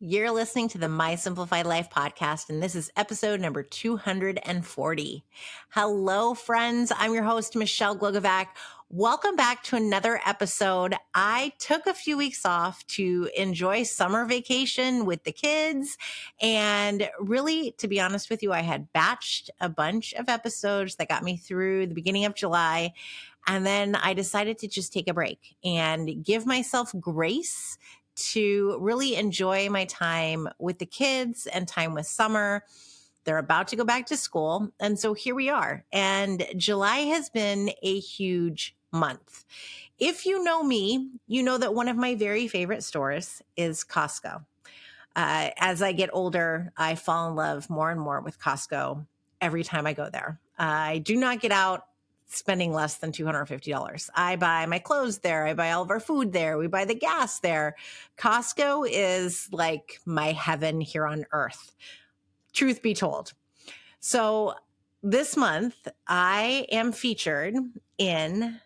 You're listening to the My Simplified Life podcast, and this is episode number 240. Hello, friends. I'm your host, Michelle Glogovac. Welcome back to another episode. I took a few weeks off to enjoy summer vacation with the kids. And really, to be honest with you, I had batched a bunch of episodes that got me through the beginning of July. And then I decided to just take a break and give myself grace to really enjoy my time with the kids and time with summer. They're about to go back to school. And so here we are. And July has been a huge month. If you know me, you know that one of my very favorite stores is Costco. As I get older, I fall in love more and more with Costco every time I go there. I do not get out spending less than $250. I buy my clothes there. I buy all of our food there. We buy the gas there. Costco is like my heaven here on earth, truth be told. So this month, I am featured in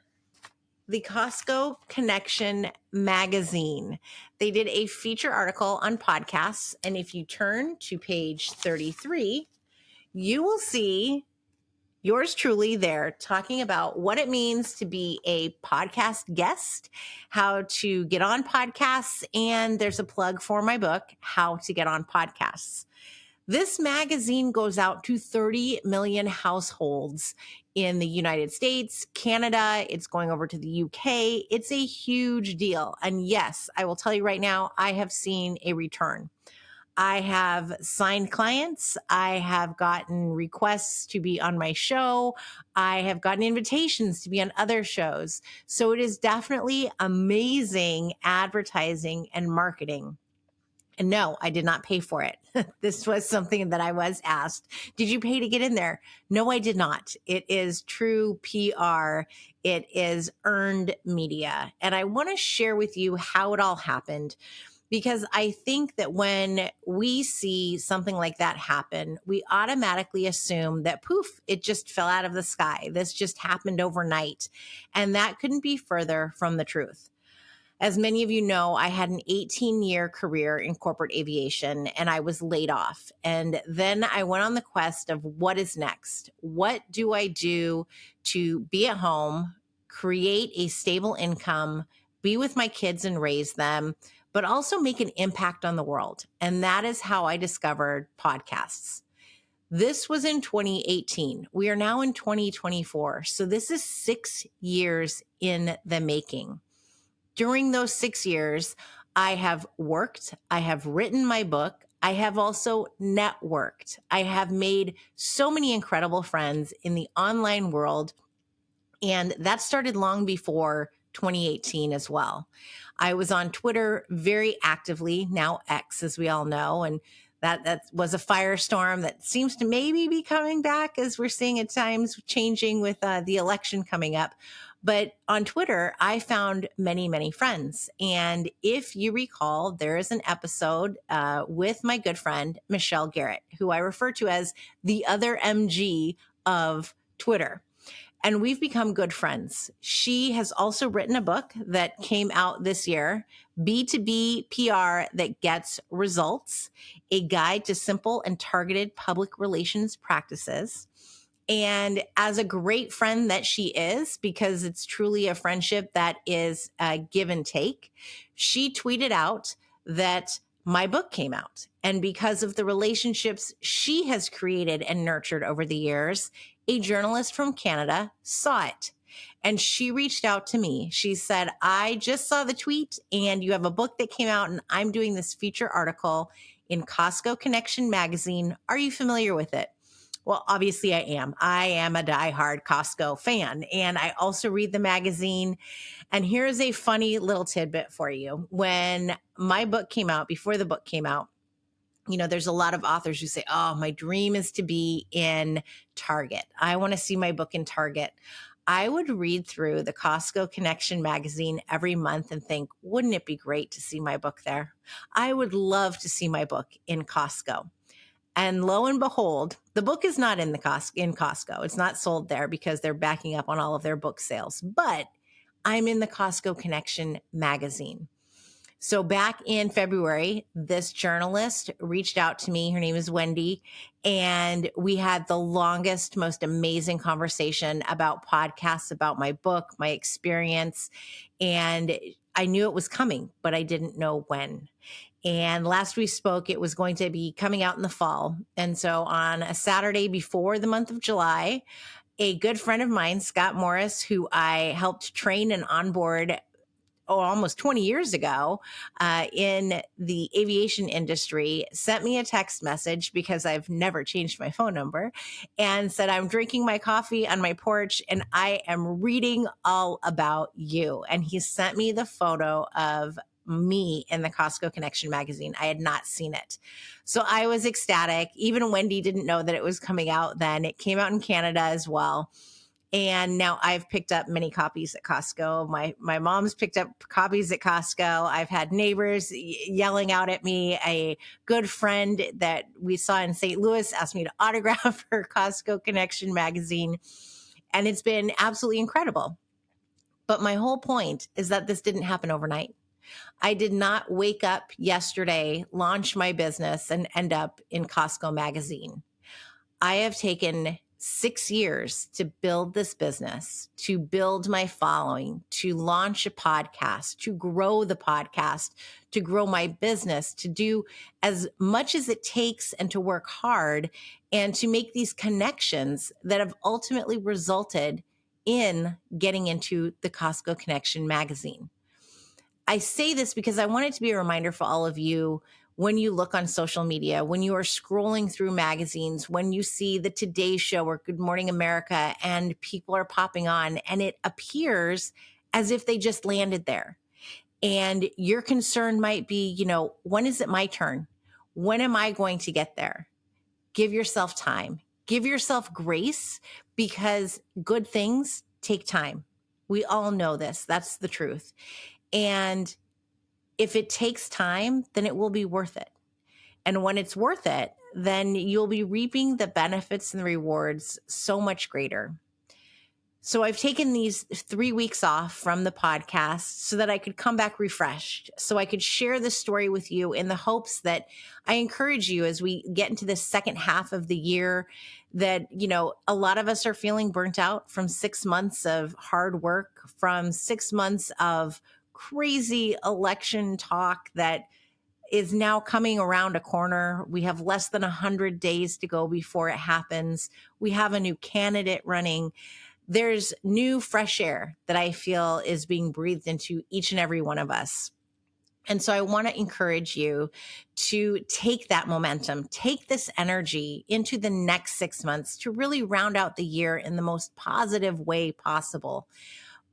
the Costco Connection Magazine. They did a feature article on podcasts. And if you turn to page 33, you will see yours truly there talking about what it means to be a podcast guest, how to get on podcasts, and there's a plug for my book, How to Get on Podcasts. This magazine goes out to 30 million households in the United States, Canada. It's going over to the UK. It's a huge deal. And yes, I will tell you right now, I have seen a return. I have signed clients. I have gotten requests to be on my show. I have gotten invitations to be on other shows. So it is definitely amazing advertising and marketing. And no, I did not pay for it. This was something that I was asked. Did you pay to get in there? No, I did not. It is true PR. It is earned media. And I want to share with you how it all happened, because I think that when we see something like that happen, we automatically assume that poof, it just fell out of the sky. This just happened overnight. And that couldn't be further from the truth. As many of you know, I had an 18-year career in corporate aviation and I was laid off. And then I went on the quest of what is next? What do I do to be at home, create a stable income, be with my kids and raise them, but also make an impact on the world? And that is how I discovered podcasts. This was in 2018. We are now in 2024. So this is 6 years in the making. During those 6 years, I have worked, I have written my book, I have also networked. I have made so many incredible friends in the online world, and that started long before 2018 as well. I was on Twitter very actively, now X, as we all know, and that was a firestorm that seems to maybe be coming back as we're seeing at times changing with the election coming up. But on Twitter, I found many, many friends. And if you recall, there is an episode with my good friend, Michelle Garrett, who I refer to as the other MG of Twitter. And we've become good friends. She has also written a book that came out this year, B2B PR That Gets Results, a guide to simple and targeted public relations practices. And as a great friend that she is, because it's truly a friendship that is a give and take, she tweeted out that my book came out. And because of the relationships she has created and nurtured over the years, a journalist from Canada saw it. And she reached out to me. She said, I just saw the tweet and you have a book that came out and I'm doing this feature article in Costco Connection Magazine. Are you familiar with it? Well, obviously I am. I am a diehard Costco fan, and I also read the magazine. And here's a funny little tidbit for you. When my book came out, before the book came out, you know, there's a lot of authors who say, oh, my dream is to be in Target. I want to see my book in Target. I would read through the Costco Connection magazine every month and think, wouldn't it be great to see my book there? I would love to see my book in Costco. And lo and behold, the book is not in Costco. It's not sold there because they're backing up on all of their book sales. But I'm in the Costco Connection magazine. So back in February, this journalist reached out to me. Her name is Wendy. And we had the longest, most amazing conversation about podcasts, about my book, my experience. And I knew it was coming, but I didn't know when. And last we spoke, it was going to be coming out in the fall. And so on a Saturday before the month of July, a good friend of mine, Scott Morris, who I helped train and onboard almost 20 years ago in the aviation industry, sent me a text message because I've never changed my phone number and said, I'm drinking my coffee on my porch and I am reading all about you. And he sent me the photo of me in the Costco Connection Magazine. I had not seen it. So I was ecstatic. Even Wendy didn't know that it was coming out then. It came out in Canada as well. And now I've picked up many copies at Costco. My mom's picked up copies at Costco. I've had neighbors yelling out at me. A good friend that we saw in St. Louis asked me to autograph her Costco Connection magazine. And it's been absolutely incredible. But my whole point is that this didn't happen overnight. I did not wake up yesterday, launch my business, and end up in Costco magazine. I have taken 6 years to build this business, to build my following, to launch a podcast, to grow the podcast, to grow my business, to do as much as it takes and to work hard and to make these connections that have ultimately resulted in getting into the Costco Connection magazine. I say this because I want it to be a reminder for all of you when you look on social media, when you are scrolling through magazines, when you see the Today Show or Good Morning America and people are popping on and it appears as if they just landed there. And your concern might be, when is it my turn? When am I going to get there? Give yourself time. Give yourself grace because good things take time. We all know this. That's the truth. And if it takes time, then it will be worth it. And when it's worth it, then you'll be reaping the benefits and the rewards so much greater. So I've taken these 3 weeks off from the podcast so that I could come back refreshed, so I could share this story with you in the hopes that I encourage you as we get into the second half of the year that, a lot of us are feeling burnt out from 6 months of hard work, from 6 months of crazy election talk that is now coming around a corner. We have less than 100 days to go before it happens. We have a new candidate running. There's new fresh air that I feel is being breathed into each and every one of us. And so I want to encourage you to take that momentum, take this energy into the next 6 months to really round out the year in the most positive way possible.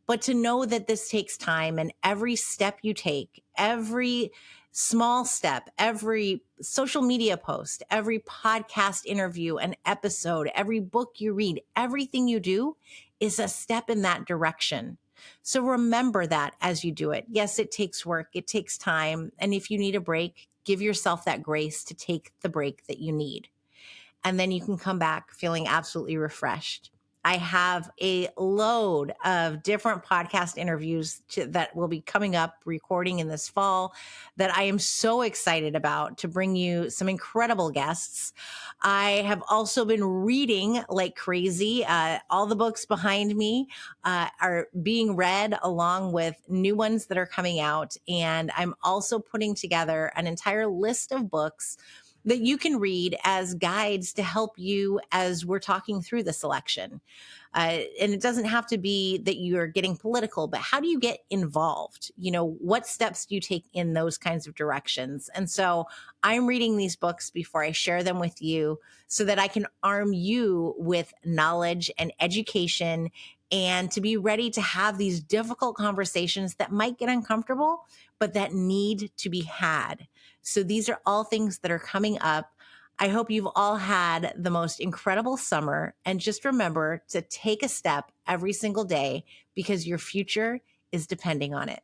But to know that this takes time and every step you take, every small step, every social media post, every podcast interview, an episode, every book you read, everything you do is a step in that direction. So remember that as you do it. Yes, it takes work. It takes time. And if you need a break, give yourself that grace to take the break that you need. And then you can come back feeling absolutely refreshed. I have a load of different podcast interviews that will be coming up, recording in this fall, that I am so excited about to bring you some incredible guests. I have also been reading like crazy. All the books behind me are being read along with new ones that are coming out. And I'm also putting together an entire list of books that you can read as guides to help you as we're talking through the selection. And it doesn't have to be that you're getting political, but how do you get involved? What steps do you take in those kinds of directions? And so I'm reading these books before I share them with you so that I can arm you with knowledge and education and to be ready to have these difficult conversations that might get uncomfortable, but that need to be had. So these are all things that are coming up. I hope you've all had the most incredible summer. And just remember to take a step every single day because your future is depending on it.